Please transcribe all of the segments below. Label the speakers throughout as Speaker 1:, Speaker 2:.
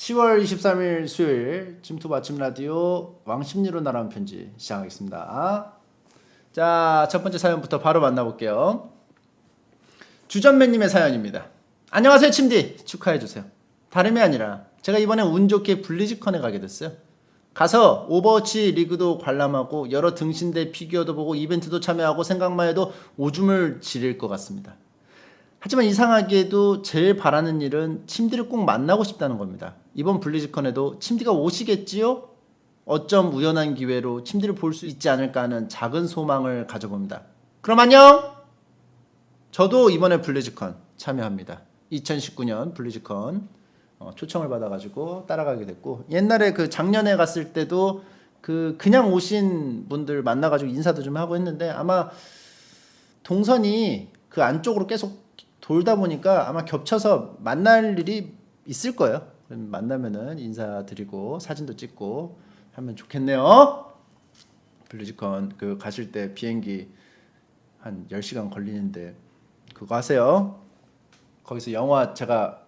Speaker 1: 10월 23일 수요일 침투 아침 라디오 왕심리로 날아온 편지 시작하겠습니다. 자, 첫 번째 사연부터 바로 만나볼게요. 주전매님의 사연입니다. 안녕하세요, 침디. 축하해주세요. 다름이 아니라 제가 이번에 운 좋게 블리즈컨에 가게 됐어요. 가서 오버워치 리그도 관람하고 여러 등신대 피규어도 보고 이벤트도 참여하고 생각만 해도 오줌을 지릴 것 같습니다. 하지만 이상하게도 제일 바라는 일은 침디를 꼭 만나고 싶다는 겁니다. 이번 블리즈컨에도 침디가 오시겠지요? 어쩜 우연한 기회로 침디를 볼 수 있지 않을까 하는 작은 소망을 가져봅니다. 그럼 안녕! 저도 이번에 블리즈컨 참여합니다. 2019년 블리즈컨 초청을 받아가지고 따라가게 됐고, 옛날에 그 작년에 갔을 때도 그냥 오신 분들 만나가지고 인사도 좀 하고 했는데, 아마 동선이 그 안쪽으로 계속 돌다 보니까 아마 겹쳐서 만날 일이 있을 거예요. 만나면은 인사드리고 사진도 찍고 하면 좋겠네요. 블리즈컨 그 가실 때 비행기 한 10시간 걸리는데 그거 하세요. 거기서 영화 제가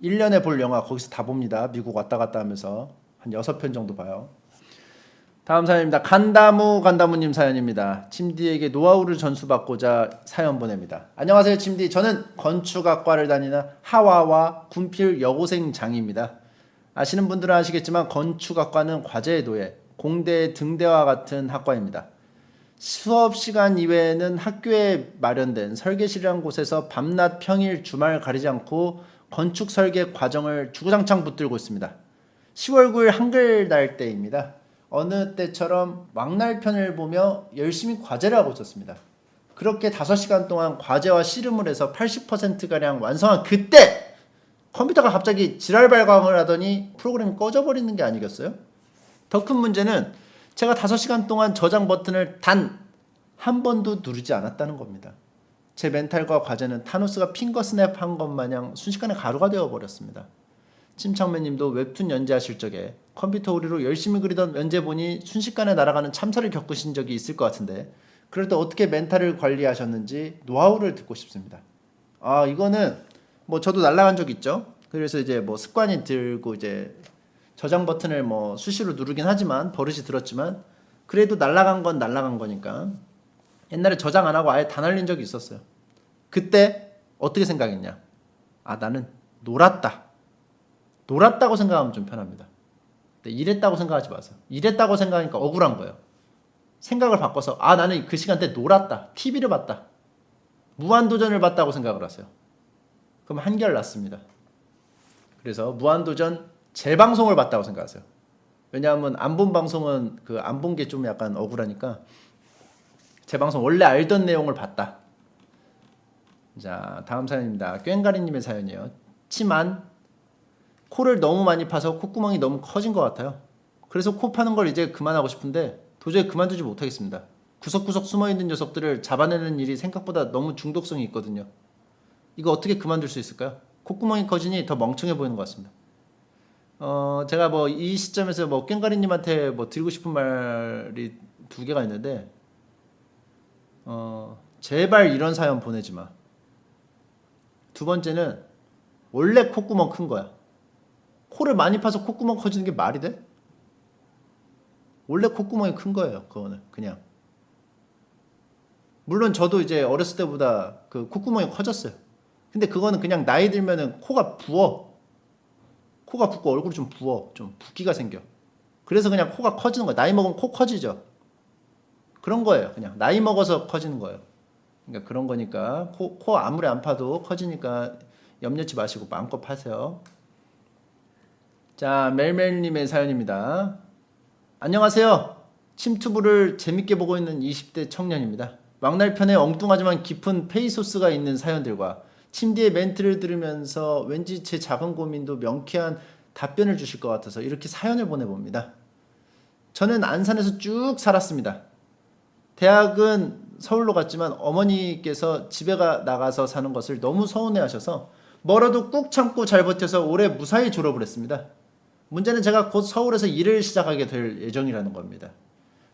Speaker 1: 1년에 볼 영화 거기서 다 봅니다. 미국 왔다 갔다 하면서 한 6편 정도 봐요. 다음 사연입니다. 간다무님 사연입니다. 침디에게 노하우를 전수받고자 사연 보냅니다. 안녕하세요, 침디. 저는 건축학과를 다니는 하와와 군필 여고생장입니다. 아시는 분들은 아시겠지만 건축학과는 과제의 노예, 공대의 등대와 같은 학과입니다. 수업 시간 이외에는 학교에 마련된 설계실이라는 곳에서 밤낮 평일 주말 가리지 않고 건축 설계 과정을 주구장창 붙들고 있습니다. 10월 9일 한글날 때입니다. 어느 때처럼 왕날편을 보며 열심히 과제를 하고 있었습니다. 그렇게 5시간 동안 과제와 씨름을 해서 80%가량 완성한 그때 컴퓨터가 갑자기 지랄 발광을 하더니 프로그램이 꺼져버리는 게 아니겠어요? 더 큰 문제는 제가 5시간 동안 저장 버튼을 단 한 번도 누르지 않았다는 겁니다. 제 멘탈과 과제는 타노스가 핑거 스냅 한 것 마냥 순식간에 가루가 되어버렸습니다. 침착맨님도 웹툰 연재하실 적에 컴퓨터 오류로 열심히 그리던 연재본이 순식간에 날아가는 참사를 겪으신 적이 있을 것 같은데, 그럴 때 어떻게 멘탈을 관리하셨는지 노하우를 듣고 싶습니다. 이거는 뭐 저도 날아간 적 있죠. 그래서 이제 뭐 습관이 들고 이제 저장 버튼을 뭐 수시로 누르긴 하지만 버릇이 들었지만 그래도 날아간 건 날아간 거니까 옛날에 저장 안 하고 아예 다 날린 적이 있었어요. 그때 어떻게 생각했냐? 나는 놀았다고 생각하면 좀 편합니다. 근데 이랬다고 생각하지 마세요. 이랬다고 생각하니까 억울한 거예요. 생각을 바꿔서 나는 그 시간대 놀았다. TV를 봤다. 무한도전을 봤다고 생각을 하세요. 그럼 한결 낫습니다. 그래서 무한도전 재방송을 봤다고 생각하세요. 왜냐하면 안 본 방송은 안 본 게 좀 약간 억울하니까 재방송 원래 알던 내용을 봤다. 자, 다음 사연입니다. 꽹가리님의 사연이에요. 치만 코를 너무 많이 파서 콧구멍이 너무 커진 것 같아요. 그래서 코 파는 걸 이제 그만하고 싶은데 도저히 그만두지 못하겠습니다. 구석구석 숨어있는 녀석들을 잡아내는 일이 생각보다 너무 중독성이 있거든요. 이거 어떻게 그만둘 수 있을까요? 콧구멍이 커지니 더 멍청해 보이는 것 같습니다. 제가 뭐 이 시점에서 뭐 꽹가리님한테 뭐 드리고 싶은 말이 2개가 있는데, 제발 이런 사연 보내지 마. 2번째는 원래 콧구멍 큰 거야. 코를 많이 파서 콧구멍 커지는 게 말이 돼? 원래 콧구멍이 큰 거예요. 그거는 그냥. 물론 저도 이제 어렸을 때보다 그 콧구멍이 커졌어요. 근데 그거는 그냥 나이 들면은 코가 부어. 코가 붓고 얼굴이 좀 부어. 좀 붓기가 생겨. 그래서 그냥 코가 커지는 거야. 나이 먹으면 코 커지죠. 그런 거예요. 그냥 나이 먹어서 커지는 거예요. 그러니까 그런 거니까 코 아무리 안 파도 커지니까 염려치 마시고 마음껏 파세요. 자, 멜멜님의 사연입니다. 안녕하세요. 침투부를 재밌게 보고 있는 20대 청년입니다. 왕날편에 엉뚱하지만 깊은 페이소스가 있는 사연들과 침디의 멘트를 들으면서 왠지 제 작은 고민도 명쾌한 답변을 주실 것 같아서 이렇게 사연을 보내봅니다. 저는 안산에서 쭉 살았습니다. 대학은 서울로 갔지만 어머니께서 집에 나가서 사는 것을 너무 서운해하셔서 멀어도 꾹 참고 잘 버텨서 올해 무사히 졸업을 했습니다. 문제는 제가 곧 서울에서 일을 시작하게 될 예정이라는 겁니다.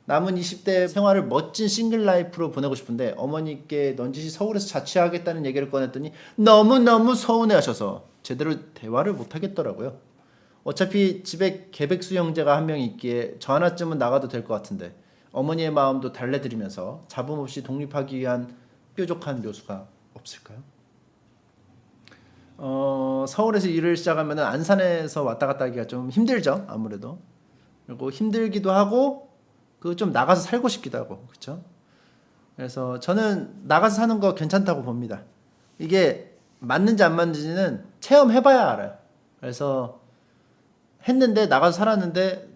Speaker 1: 남은 20대 생활을 멋진 싱글 라이프로 보내고 싶은데 어머니께 넌지시 서울에서 자취하겠다는 얘기를 꺼냈더니 너무너무 서운해하셔서 제대로 대화를 못하겠더라고요. 어차피 집에 개백수 형제가 한 명 있기에 저 하나쯤은 나가도 될 것 같은데 어머니의 마음도 달래드리면서 잡음 없이 독립하기 위한 뾰족한 묘수가 없을까요? 서울에서 일을 시작하면 안산에서 왔다 갔다 하기가 좀 힘들죠. 아무래도. 그리고 힘들기도 하고 그 좀 나가서 살고 싶기도 하고 그렇죠. 그래서 저는 나가서 사는 거 괜찮다고 봅니다. 이게 맞는지 안 맞는지는 체험해봐야 알아요. 그래서 했는데 나가서 살았는데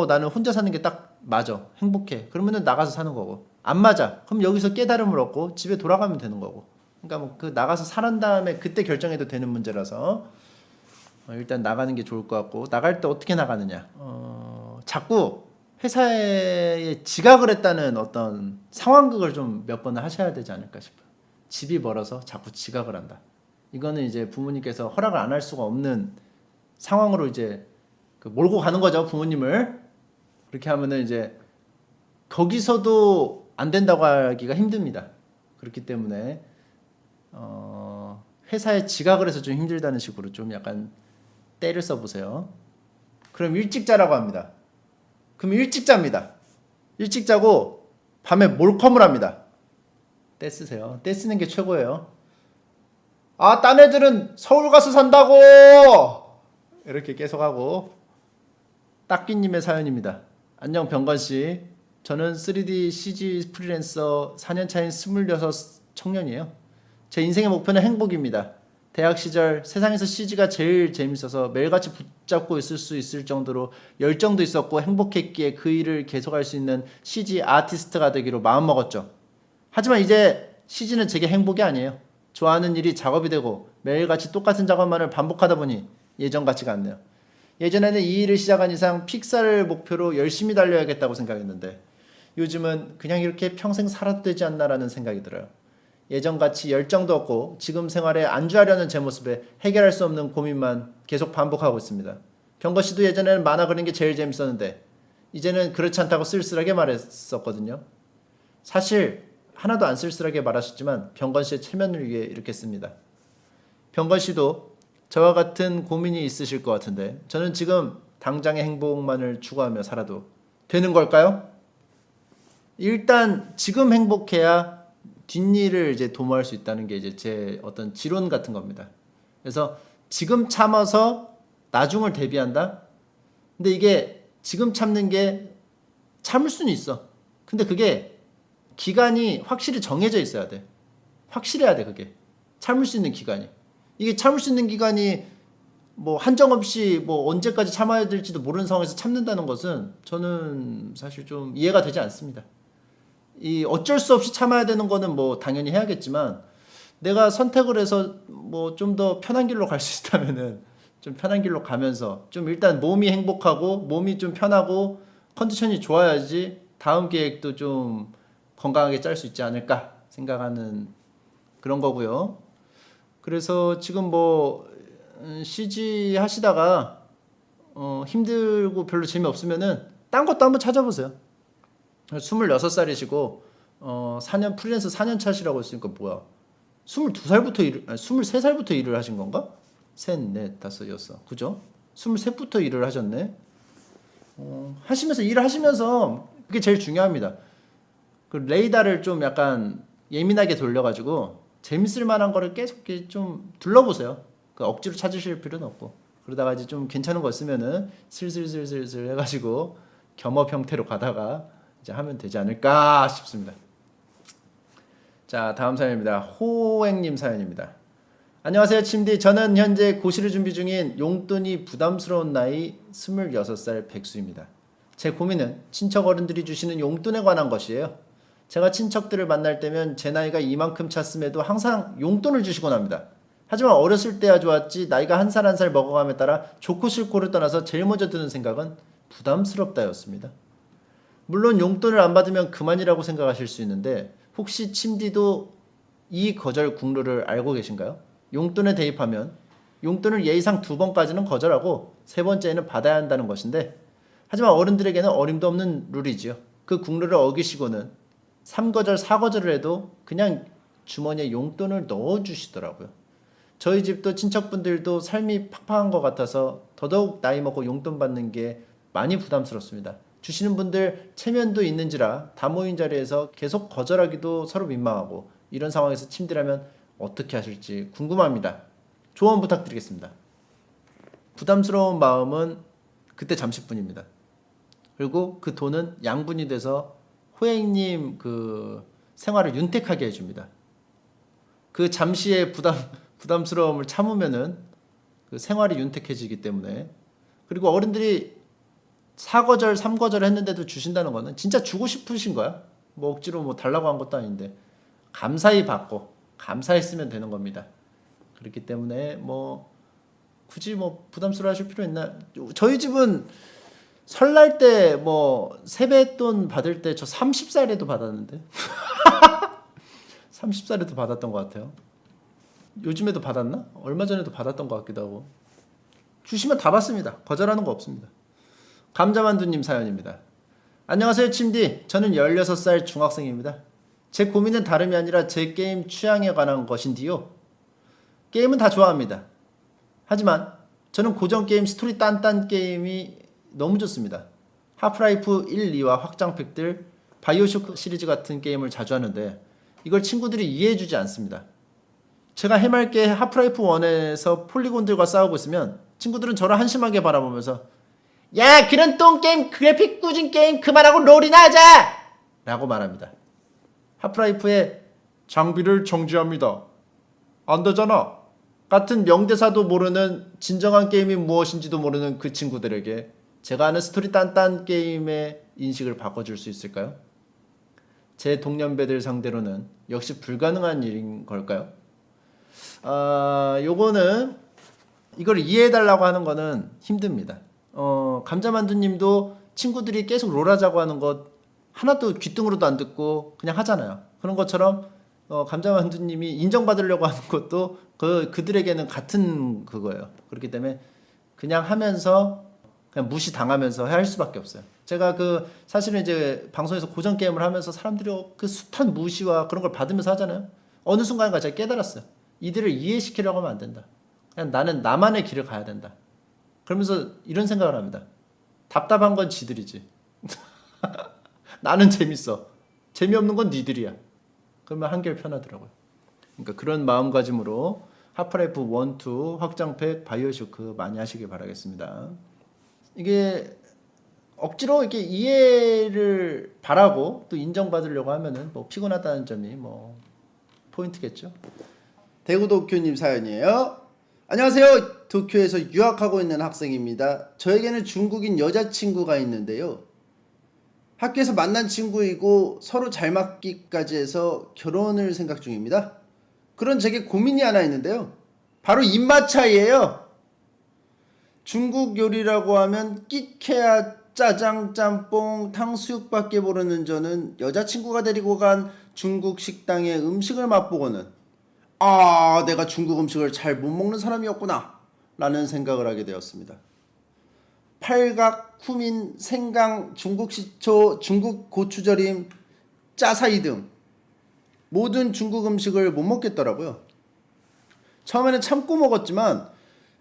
Speaker 1: 나는 혼자 사는 게 딱 맞아. 행복해. 그러면은 나가서 사는 거고. 안 맞아. 그럼 여기서 깨달음을 얻고 집에 돌아가면 되는 거고. 그러니까 뭐 그 나가서 살은 다음에 그때 결정해도 되는 문제라서 일단 나가는 게 좋을 것 같고 나갈 때 어떻게 나가느냐. 자꾸 회사에 지각을 했다는 어떤 상황극을 좀 몇 번은 하셔야 되지 않을까 싶어요. 집이 멀어서 자꾸 지각을 한다. 이거는 이제 부모님께서 허락을 안 할 수가 없는 상황으로 이제 몰고 가는 거죠, 부모님을. 그렇게 하면은 이제 거기서도 안 된다고 하기가 힘듭니다. 그렇기 때문에 회사에 지각을 해서 좀 힘들다는 식으로 좀 약간 때를 써보세요. 그럼 일찍 자라고 합니다. 그럼 일찍 잡니다. 일찍 자고 밤에 몰컴을 합니다. 때 쓰세요. 때 쓰는 게 최고예요. 딴 애들은 서울 가서 산다고! 이렇게 계속하고. 딱기님의 사연입니다. 안녕 병건씨. 저는 3D CG 프리랜서 4년차인 26 청년이에요. 제 인생의 목표는 행복입니다. 대학 시절 세상에서 CG가 제일 재밌어서 매일같이 붙잡고 있을 수 있을 정도로 열정도 있었고 행복했기에 그 일을 계속할 수 있는 CG 아티스트가 되기로 마음먹었죠. 하지만 이제 CG는 제게 행복이 아니에요. 좋아하는 일이 작업이 되고 매일같이 똑같은 작업만을 반복하다 보니 예전 같지가 않네요. 예전에는 이 일을 시작한 이상 픽사를 목표로 열심히 달려야겠다고 생각했는데 요즘은 그냥 이렇게 평생 살아도 되지 않나라는 생각이 들어요. 예전같이 열정도 없고 지금 생활에 안주하려는 제 모습에 해결할 수 없는 고민만 계속 반복하고 있습니다. 병거씨도 예전에는 만화 그리는 게 제일 재밌었는데 이제는 그렇지 않다고 쓸쓸하게 말했었거든요. 사실 하나도 안 쓸쓸하게 말하셨지만 병건씨의 체면을 위해 이렇게 씁니다. 병건씨도 저와 같은 고민이 있으실 것 같은데 저는 지금 당장의 행복만을 추구하며 살아도 되는 걸까요? 일단 지금 행복해야 뒷일을 이제 도모할 수 있다는 게 이제 제 어떤 지론 같은 겁니다. 그래서 지금 참아서 나중을 대비한다? 근데 이게 지금 참는 게 참을 수는 있어. 근데 그게 기간이 확실히 정해져 있어야 돼. 확실해야 돼, 그게. 참을 수 있는 기간이. 이게 참을 수 있는 기간이 뭐 한정없이 뭐 언제까지 참아야 될지도 모르는 상황에서 참는다는 것은 저는 사실 좀 이해가 되지 않습니다. 이 어쩔 수 없이 참아야 되는 거는 뭐 당연히 해야겠지만 내가 선택을 해서 뭐 좀 더 편한 길로 갈 수 있다면은 좀 편한 길로 가면서 좀 일단 몸이 행복하고 몸이 좀 편하고 컨디션이 좋아야지 다음 계획도 좀 건강하게 짤 수 있지 않을까 생각하는 그런 거고요. 그래서 지금 뭐 CG 하시다가 힘들고 별로 재미없으면은 딴 것도 한번 찾아보세요. 26살이시고 4년 프리랜서 4년 차시라고 했으니까 뭐야? 23살부터 일을 하신 건가? 셋, 넷, 다섯, 여섯. 그죠? 23부터 일을 하셨네. 하시면서 일을 하시면서 그게 제일 중요합니다. 그 레이더를 좀 약간 예민하게 돌려가지고 재밌을 만한 거를 계속 좀 둘러보세요. 그 억지로 찾으실 필요는 없고 그러다가 이제 좀 괜찮은 거 있으면은 슬슬 해가지고 겸업 형태로 가다가 이제 하면 되지 않을까 싶습니다. 자, 다음 사연입니다. 호행님 사연입니다. 안녕하세요, 침디. 저는 현재 고시를 준비 중인 용돈이 부담스러운 나이 26살 백수입니다. 제 고민은 친척 어른들이 주시는 용돈에 관한 것이에요. 제가 친척들을 만날 때면 제 나이가 이만큼 찼음에도 항상 용돈을 주시곤 합니다. 하지만 어렸을 때야 좋았지 나이가 한 살 한 살 먹어감에 따라 좋고 싫고를 떠나서 제일 먼저 드는 생각은 부담스럽다였습니다. 물론 용돈을 안 받으면 그만이라고 생각하실 수 있는데 혹시 침디도 이 거절 국룰을 알고 계신가요? 용돈에 대입하면 용돈을 예의상 2번까지는 거절하고 3번째에는 받아야 한다는 것인데 하지만 어른들에게는 어림도 없는 룰이지요. 그 국룰을 어기시고는 3거절 4거절을 해도 그냥 주머니에 용돈을 넣어주시더라고요. 저희 집도 친척분들도 삶이 팍팍한 것 같아서 더더욱 나이 먹고 용돈 받는 게 많이 부담스럽습니다. 주시는 분들 체면도 있는지라 다모인 자리에서 계속 거절하기도 서로 민망하고 이런 상황에서 침대라면 어떻게 하실지 궁금합니다. 조언 부탁드리겠습니다. 부담스러운 마음은 그때 잠시뿐입니다. 그리고 그 돈은 양분이 돼서 호행님 그 생활을 윤택하게 해줍니다. 그 잠시의 부담스러움을 참으면은 그 생활이 윤택해지기 때문에. 그리고 어른들이 4거절, 3거절 했는데도 주신다는 거는 진짜 주고 싶으신 거야. 뭐 억지로 뭐 달라고 한 것도 아닌데 감사히 받고 감사히 쓰면 되는 겁니다. 그렇기 때문에 뭐 굳이 뭐 부담스러워하실 필요 있나? 저희 집은 설날 때 뭐 세뱃돈 받을 때 저 30살에도 받았는데 30살에도 받았던 것 같아요. 요즘에도 받았나? 얼마 전에도 받았던 것 같기도 하고. 주시면 다 받습니다. 거절하는 거 없습니다. 감자만두님 사연입니다. 안녕하세요 침디. 저는 16살 중학생입니다. 제 고민은 다름이 아니라 제 게임 취향에 관한 것인데요. 게임은 다 좋아합니다. 하지만 저는 고전 게임 스토리 딴딴 게임이 너무 좋습니다. 하프라이프 1, 2와 확장팩들, 바이오쇼크 시리즈 같은 게임을 자주 하는데 이걸 친구들이 이해해주지 않습니다. 제가 해맑게 하프라이프 1에서 폴리곤들과 싸우고 있으면 친구들은 저를 한심하게 바라보면서 야 그런 똥게임 그래픽 꾸진 게임 그만하고 롤이나 하자! 라고 말합니다. 하프라이프의 장비를 정지합니다. 안 되잖아. 같은 명대사도 모르는 진정한 게임이 무엇인지도 모르는 그 친구들에게 제가 아는 스토리 딴딴 게임의 인식을 바꿔줄 수 있을까요? 제 동년배들 상대로는 역시 불가능한 일인 걸까요? 요거는 이걸 이해해달라고 하는 거는 힘듭니다. 감자만두님도 친구들이 계속 롤하자고 하는 것 하나도 귀등으로도 안 듣고 그냥 하잖아요. 그런 것처럼 감자만두님이 인정받으려고 하는 것도 그들에게는 같은 그거예요. 그렇기 때문에 그냥 하면서 그냥 무시당하면서 할 수밖에 없어요. 제가 사실은 이제 방송에서 고전 게임을 하면서 사람들이 그 숱한 무시와 그런 걸 받으면서 하잖아요. 어느 순간인가 제가 깨달았어요. 이들을 이해시키려고 하면 안 된다. 그냥 나는 나만의 길을 가야 된다. 그러면서 이런 생각을 합니다. 답답한 건 지들이지. 나는 재밌어. 재미없는 건 니들이야. 그러면 한결 편하더라고요. 그러니까 그런 마음가짐으로 하프라이프 1, 2, 확장팩, 바이오쇼크 많이 하시길 바라겠습니다. 이게 억지로 이렇게 이해를 바라고 또 인정받으려고 하면은 뭐 피곤하다는 점이 뭐 포인트겠죠. 대구도쿄님 사연이에요. 안녕하세요. 도쿄에서 유학하고 있는 학생입니다. 저에게는 중국인 여자친구가 있는데요. 학교에서 만난 친구이고 서로 잘 맞기까지 해서 결혼을 생각 중입니다. 그런 제게 고민이 하나 있는데요. 바로 입맛 차이예요. 중국 요리라고 하면 끼케야, 짜장, 짬뽕, 탕수육밖에 모르는 저는 여자친구가 데리고 간 중국 식당의 음식을 맛보고는 내가 중국 음식을 잘 못 먹는 사람이었구나 라는 생각을 하게 되었습니다. 팔각, 쿠민, 생강, 중국 식초, 중국 고추절임, 짜사이 등 모든 중국 음식을 못 먹겠더라고요. 처음에는 참고 먹었지만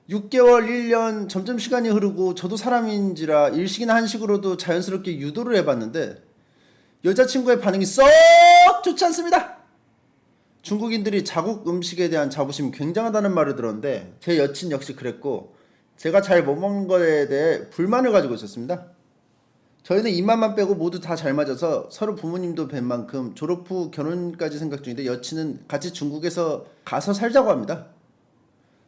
Speaker 1: 6개월, 1년 점점 시간이 흐르고 저도 사람인지라 일식이나 한식으로도 자연스럽게 유도를 해봤는데 여자친구의 반응이 썩 좋지 않습니다. 중국인들이 자국 음식에 대한 자부심이 굉장하다는 말을 들었는데 제 여친 역시 그랬고 제가 잘 못 먹는 거에 대해 불만을 가지고 있었습니다. 저희는 입맛만 빼고 모두 다 잘 맞아서 서로 부모님도 뵌 만큼 졸업 후 결혼까지 생각 중인데 여친은 같이 중국에서 가서 살자고 합니다.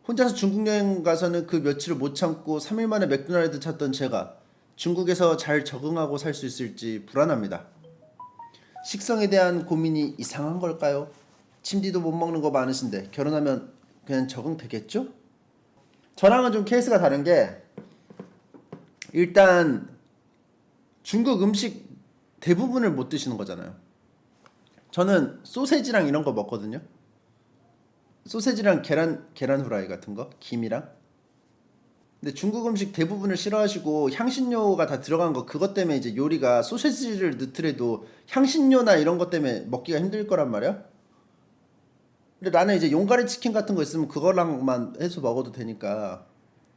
Speaker 1: 혼자서 중국 여행 가서는 그 며칠을 못 참고 3일 만에 맥도날드 찾던 제가 중국에서 잘 적응하고 살 수 있을지 불안합니다. 식성에 대한 고민이 이상한 걸까요? 침디도 못 먹는 거 많으신데 결혼하면 그냥 적응되겠죠? 저랑은 좀 케이스가 다른 게 일단 중국 음식 대부분을 못 드시는 거잖아요. 저는 소세지랑 이런 거 먹거든요. 소세지랑 계란 후라이 같은 거, 김이랑. 근데 중국 음식 대부분을 싫어하시고 향신료가 다 들어간 거 그것 때문에 이제 요리가 소세지를 넣더라도 향신료나 이런 것 때문에 먹기가 힘들 거란 말이야. 근데 나는 이제 용가리 치킨 같은 거 있으면 그거랑만 해서 먹어도 되니까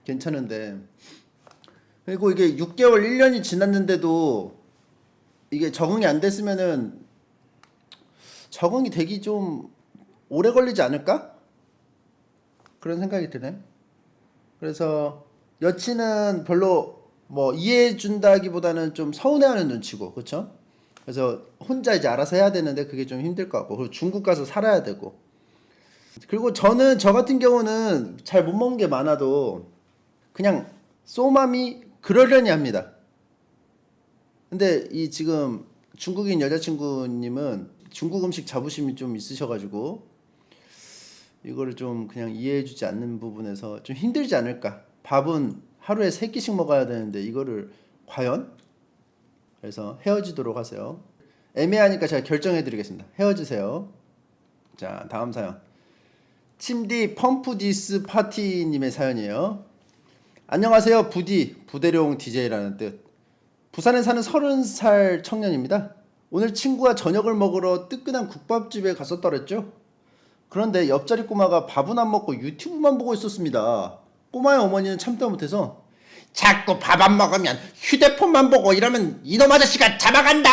Speaker 1: 괜찮은데. 그리고 이게 6개월 1년이 지났는데도 이게 적응이 안 됐으면은 적응이 되기 좀 오래 걸리지 않을까? 그런 생각이 드네. 그래서 여친은 별로 뭐 이해해 준다기보다는 좀 서운해하는 눈치고, 그렇죠? 그래서 혼자 이제 알아서 해야 되는데 그게 좀 힘들 것 같고, 그리고 중국 가서 살아야 되고. 그리고 저는 저 같은 경우는 잘 못 먹는 게 많아도 그냥 소맘이 그러려니 합니다. 근데 이 지금 중국인 여자친구님은 중국 음식 자부심이 좀 있으셔가지고 이거를 좀 그냥 이해해주지 않는 부분에서 좀 힘들지 않을까. 밥은 하루에 3끼씩 먹어야 되는데 이거를 과연? 그래서 헤어지도록 하세요. 애매하니까 제가 결정해드리겠습니다. 헤어지세요. 자, 다음 사연. 침디 펌프디스 파티님의 사연이에요. 안녕하세요. 부대룡 DJ라는 뜻. 부산에 사는 30살 청년입니다. 오늘 친구와 저녁을 먹으러 뜨끈한 국밥집에 갔었더랬죠. 그런데 옆자리 꼬마가 밥은 안 먹고 유튜브만 보고 있었습니다. 꼬마의 어머니는 참다 못해서 자꾸 밥 안 먹으면 휴대폰만 보고 이러면 이놈 아저씨가 잡아간다!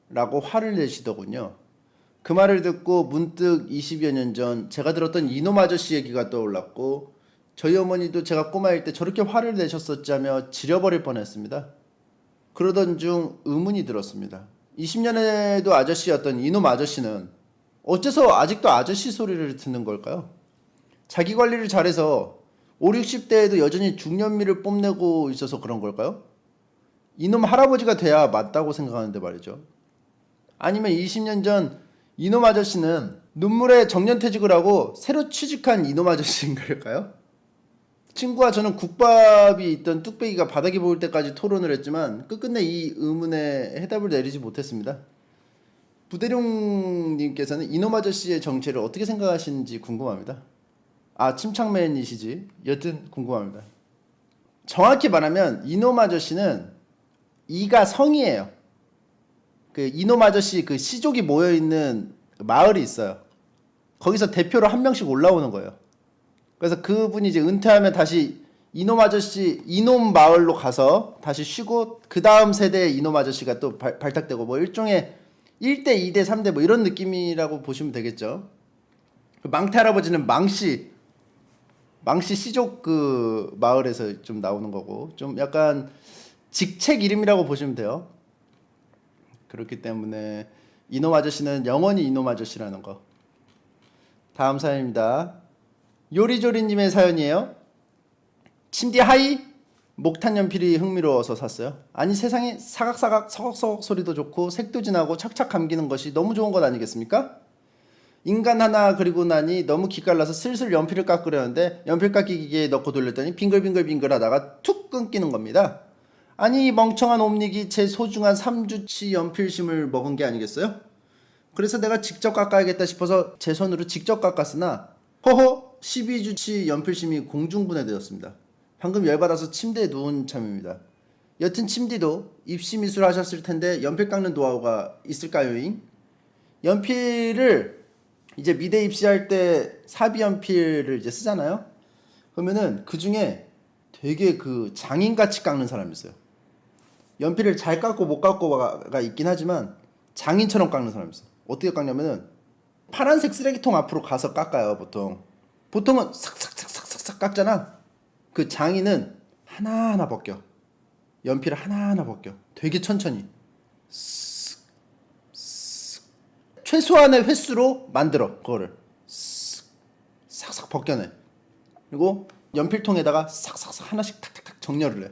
Speaker 1: 라고 화를 내시더군요. 그 말을 듣고 문득 20여 년 전 제가 들었던 이놈 아저씨 얘기가 떠올랐고 저희 어머니도 제가 꼬마일 때 저렇게 화를 내셨었지 하며 지려버릴 뻔했습니다. 그러던 중 의문이 들었습니다. 20년에도 아저씨였던 이놈 아저씨는 어째서 아직도 아저씨 소리를 듣는 걸까요? 자기 관리를 잘해서 5, 60대에도 여전히 중년미를 뽐내고 있어서 그런 걸까요? 이놈 할아버지가 돼야 맞다고 생각하는데 말이죠. 아니면 20년 전 이놈 아저씨는 눈물에 정년퇴직을 하고 새로 취직한 이놈 아저씨인 걸까요? 친구와 저는 국밥이 있던 뚝배기가 바닥이 보일 때까지 토론을 했지만 끝끝내 이 의문에 해답을 내리지 못했습니다. 부대룡님께서는 이놈 아저씨의 정체를 어떻게 생각하시는지 궁금합니다. 아, 침착맨이시지? 여튼 궁금합니다. 정확히 말하면 이놈 아저씨는 이가 성이에요. 그 이놈 아저씨 그 시족이 모여있는 마을이 있어요. 거기서 대표로 한 명씩 올라오는 거예요. 그래서 그분이 이제 은퇴하면 다시 이놈 아저씨 이놈 마을로 가서 다시 쉬고 그 다음 세대의 이놈 아저씨가 또 발탁되고 뭐 일종의 1대 2대 3대 뭐 이런 느낌이라고 보시면 되겠죠. 망태 할아버지는 망씨 시족 그 마을에서 좀 나오는 거고 좀 약간 직책 이름이라고 보시면 돼요. 그렇기 때문에 이놈 아저씨는 영원히 이놈 아저씨라는 거. 다음 사연입니다. 요리조리님의 사연이에요. 침대 하이 목탄 연필이 흥미로워서 샀어요. 아니 세상에 사각사각 서걱서걱 소리도 좋고 색도 진하고 착착 감기는 것이 너무 좋은 것 아니겠습니까? 인간 하나 그리고 나니 너무 기깔나서 슬슬 연필을 깎으려는데 연필 깎기 기계에 넣고 돌렸더니 빙글빙글 하다가 툭 끊기는 겁니다. 아니 멍청한 옴닉이 제 소중한 3주치 연필심을 먹은 게 아니겠어요? 그래서 내가 직접 깎아야겠다 싶어서 제 손으로 직접 깎았으나 허허 12주치 연필심이 공중분해되었습니다. 방금 열받아서 침대에 누운 참입니다. 여튼 침디도 입시미술 하셨을 텐데 연필 깎는 노하우가 있을까요잉? 연필을 이제 미대 입시할 때 사비 연필을 이제 쓰잖아요. 그러면은 그 중에 되게 그 장인같이 깎는 사람이 있어요. 연필을 잘 깎고 못 깎고가 있긴 하지만 장인처럼 깎는 사람이 있어요. 어떻게 깎냐면은 파란색 쓰레기통 앞으로 가서 깎아요. 보통은 싹싹싹싹싹 깎잖아. 그 장인은 하나하나 벗겨. 연필을 하나하나 벗겨. 되게 천천히 최소한의 횟수로 만들어. 그거를 싹싹 벗겨내. 그리고 연필통에다가 싹싹싹 하나씩 탁탁탁 정렬을 해.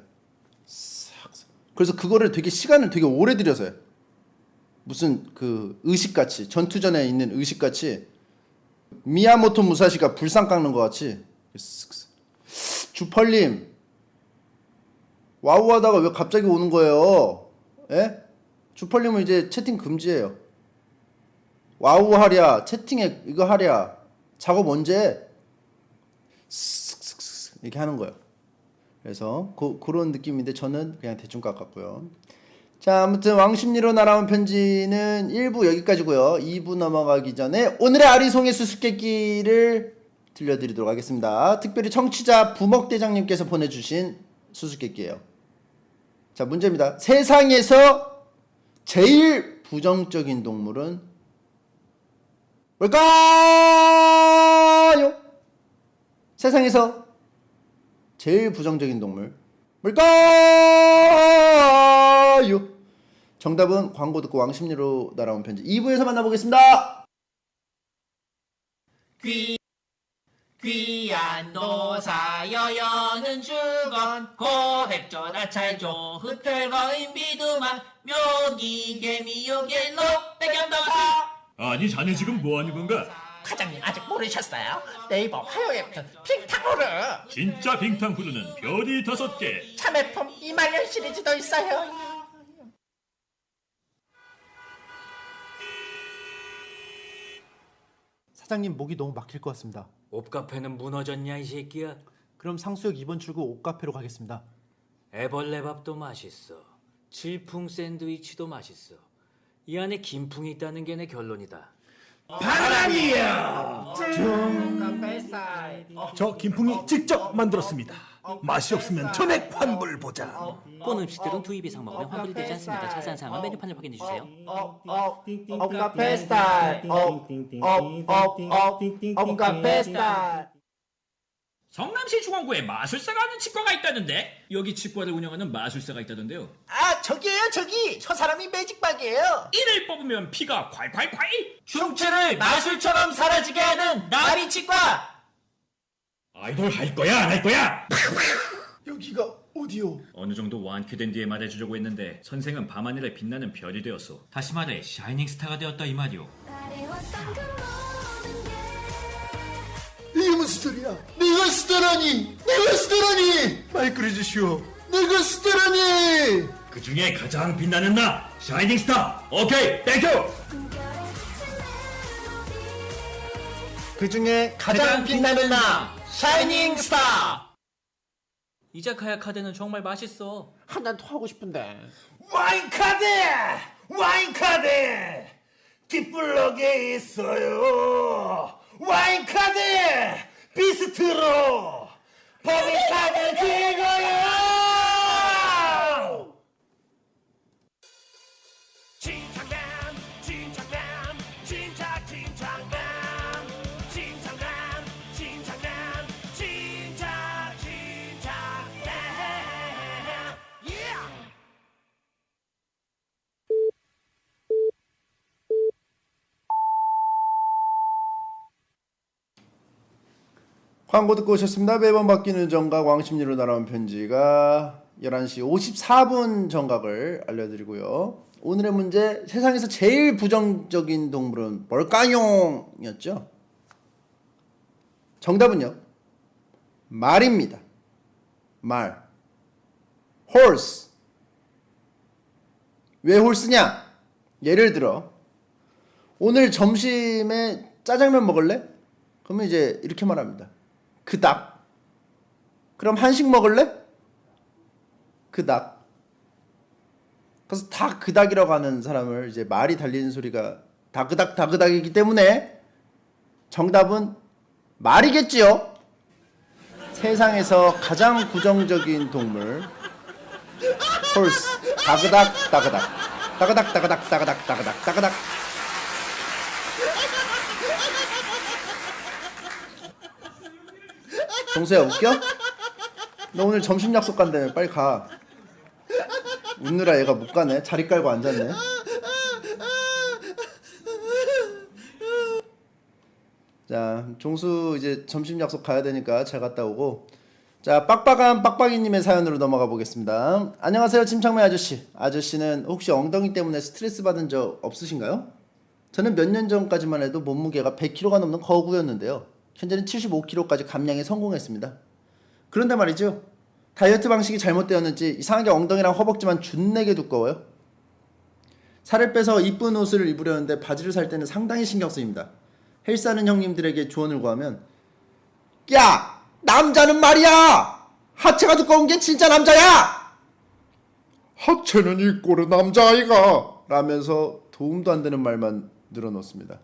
Speaker 1: 싹싹. 그래서 그거를 되게 시간을 되게 오래 들여서 해. 무슨 그 의식같이 전투전에 있는 의식같이 미야모토 무사시가 불상 깎는 것 같이. 주펄님 와우 하다가 왜 갑자기 오는 거예요? 예? 주펄님은 이제 채팅 금지예요. 와우 하랴 채팅에 이거 하랴 작업 언제 해? 이렇게 하는 거예요. 그래서 그런 느낌인데 저는 그냥 대충 깎았고요. 자, 아무튼 왕십리로 날아온 편지는 1부 여기까지고요. 2부 넘어가기 전에 오늘의 아리송의 수수께끼를 들려드리도록 하겠습니다. 특별히 청취자 부먹대장님께서 보내주신 수수께끼예요. 자, 문제입니다. 세상에서 제일 부정적인 동물은 뭘까요? 세상에서 제일 부정적인 동물 뭘까요? 정답은 광고 듣고 왕십리로 날아온 편지 2부에서 만나보겠습니다.
Speaker 2: 귀한 노사여 여는 주건 고획조나 찰조 흡혈거인 비두만 묘기 개미 요괴로 백염도사.
Speaker 3: 아니 자네 지금 뭐하는 건가?
Speaker 2: 과장님 아직 모르셨어요? 네이버 화요일 같은 핑탕후르
Speaker 3: 진짜 빙탕후루는 별이 5개.
Speaker 2: 참외품 이말년 시리즈도 있어요.
Speaker 1: 사장님 목이 너무 막힐 것 같습니다.
Speaker 4: 옷카페는 무너졌냐 이 새끼야?
Speaker 1: 그럼 상수역 2번 출구 옷카페로 가겠습니다.
Speaker 4: 애벌레밥도 맛있어. 질풍 샌드위치도 맛있어. 이 안에 김풍이 있다는 게 내 결론이다.
Speaker 5: 저 김풍이 직접 만들었습니다. 맛이 없으면 전액 환불 보장.
Speaker 4: 본 음식들은 2입 이상 먹으면 환불이 되지 않습니다. 자세한 사항은 메뉴판을 확인해 주세요.
Speaker 2: 옥카페 스타일 옥카페 스타일.
Speaker 3: 성남시 중앙구에 마술사가 하는 치과가 있다는데 여기 치과를 운영하는 마술사가 있다던데요.
Speaker 2: 아 저기에요 저기 저 사람이 매직박이에요.
Speaker 3: 이를 뽑으면 피가 콸콸콸.
Speaker 2: 흉추를 마술처럼 사라지게 하는 나비치과.
Speaker 3: 아이돌 할 거야 안 할 거야?
Speaker 1: 여기가 어디요?
Speaker 3: 어느 정도 완쾌된 뒤에 말해주려고 했는데 선생은 밤하늘에 빛나는 별이 되었어. 다시 말해 샤이닝 스타가 되었다 이 말이오.
Speaker 1: 이게 무슨 소리야? 내가 스타라니! 내가 스타라니!
Speaker 5: 마이크를 해주시오.
Speaker 1: 내가 스타라니!
Speaker 3: 그 중에 가장 빛나는 나 샤이닝 스타. 오케이 땡큐.
Speaker 1: 그 중에 가장 빛나는 나 샤이닝 스타!
Speaker 4: 이자카야 카드는 정말 맛있어.
Speaker 2: 한 잔 더 하고 싶은데.
Speaker 5: 와인카드! 와인카드! 뒷블럭에 있어요. 와인카드! 비스트로! 법인카드 그거요! 진창남, 진창남, 진짜 진창남, 진창남, 진창남, 진짜 진창남. Yeah!
Speaker 1: 광고 듣고 오셨습니다. 매번 바뀌는 정각 왕십리로 날아온 편지가 11시 54분 정각을 알려드리고요. 오늘의 문제 세상에서 제일 부정적인 동물은 뭘까요? 였죠. 정답은요. 말입니다. 말. horse. 왜 horse냐? 예를 들어 오늘 점심에 짜장면 먹을래? 그러면 이제 이렇게 말합니다. 그닥. 그럼 한식 먹을래? 그닥. 그래서 다 그닥이라고 하는 사람을 이제 말이 달리는 소리가 다그닥 다그닥이기 때문에 정답은 말이겠지요. 세상에서 가장 부정적인 동물 horse. 다그닥 다그닥 다그닥 다그닥 다그닥 다그닥 다그닥. 정수야 웃겨? 너 오늘 점심 약속 간다며. 빨리 가. 웃느라 얘가 못 가네. 자리 깔고 앉았네. 자, 종수 이제 점심 약속 가야 되니까 잘 갔다 오고. 자, 빡빡한 빡빡이님의 사연으로 넘어가 보겠습니다. 안녕하세요, 침착맨 아저씨. 아저씨는 혹시 엉덩이 때문에 스트레스 받은 적 없으신가요? 저는 몇 년 전까지만 해도 몸무게가 100kg가 넘는 거구였는데요. 현재는 75kg까지 감량에 성공했습니다. 그런데 말이죠. 다이어트 방식이 잘못되었는지 이상하게 엉덩이랑 허벅지만 준내게 두꺼워요. 살을 빼서 이쁜 옷을 입으려는데 바지를 살 때는 상당히 신경 쓰입니다. 헬스하는 형님들에게 조언을 구하면 야! 남자는 말이야! 하체가 두꺼운 게 진짜 남자야! 하체는 이 꼴은 남자아이가 라면서 도움도 안 되는 말만 늘어놓습니다.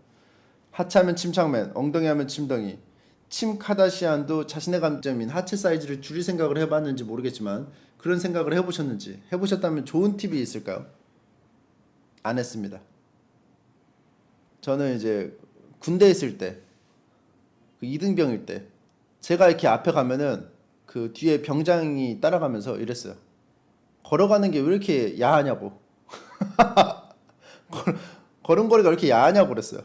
Speaker 1: 하체하면 침착맨, 엉덩이하면 침덩이. 침 카다시안도 자신의 감점인 하체 사이즈를 줄일 생각을 해봤는지 모르겠지만 그런 생각을 해보셨는지, 해보셨다면 좋은 팁이 있을까요? 안 했습니다. 저는 이제 군대에 있을 때, 그 2등병일 때 제가 이렇게 앞에 가면은 그 뒤에 병장이 따라가면서 이랬어요. 걸어가는 게 왜 이렇게 야하냐고. 걸음걸이가 왜 이렇게 야하냐고 그랬어요.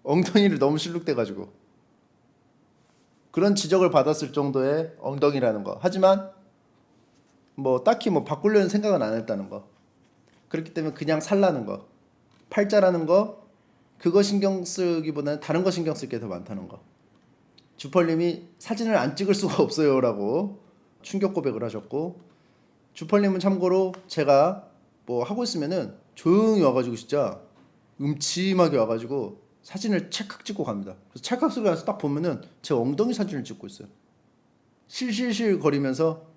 Speaker 1: 엉덩이를 너무 실룩대가지고. 그런 지적을 받았을 정도의 엉덩이라는 거. 하지만 뭐 딱히 뭐 바꾸려는 생각은 안 했다는 거. 그렇기 때문에 그냥 살라는 거. 팔자라는 거, 그거 신경 쓰기보다는 다른 거 신경 쓸 게 더 많다는 거. 주펄님이 사진을 안 찍을 수가 없어요 라고 충격 고백을 하셨고, 주펄님은 참고로 제가 뭐 하고 있으면은 조용히 와가지고 진짜 음침하게 와가지고 사진을 찰칵 찍고 갑니다. 그래서 찰칵 소리 나서 딱 보면은 제 엉덩이 사진을 찍고 있어요. 실실실 거리면서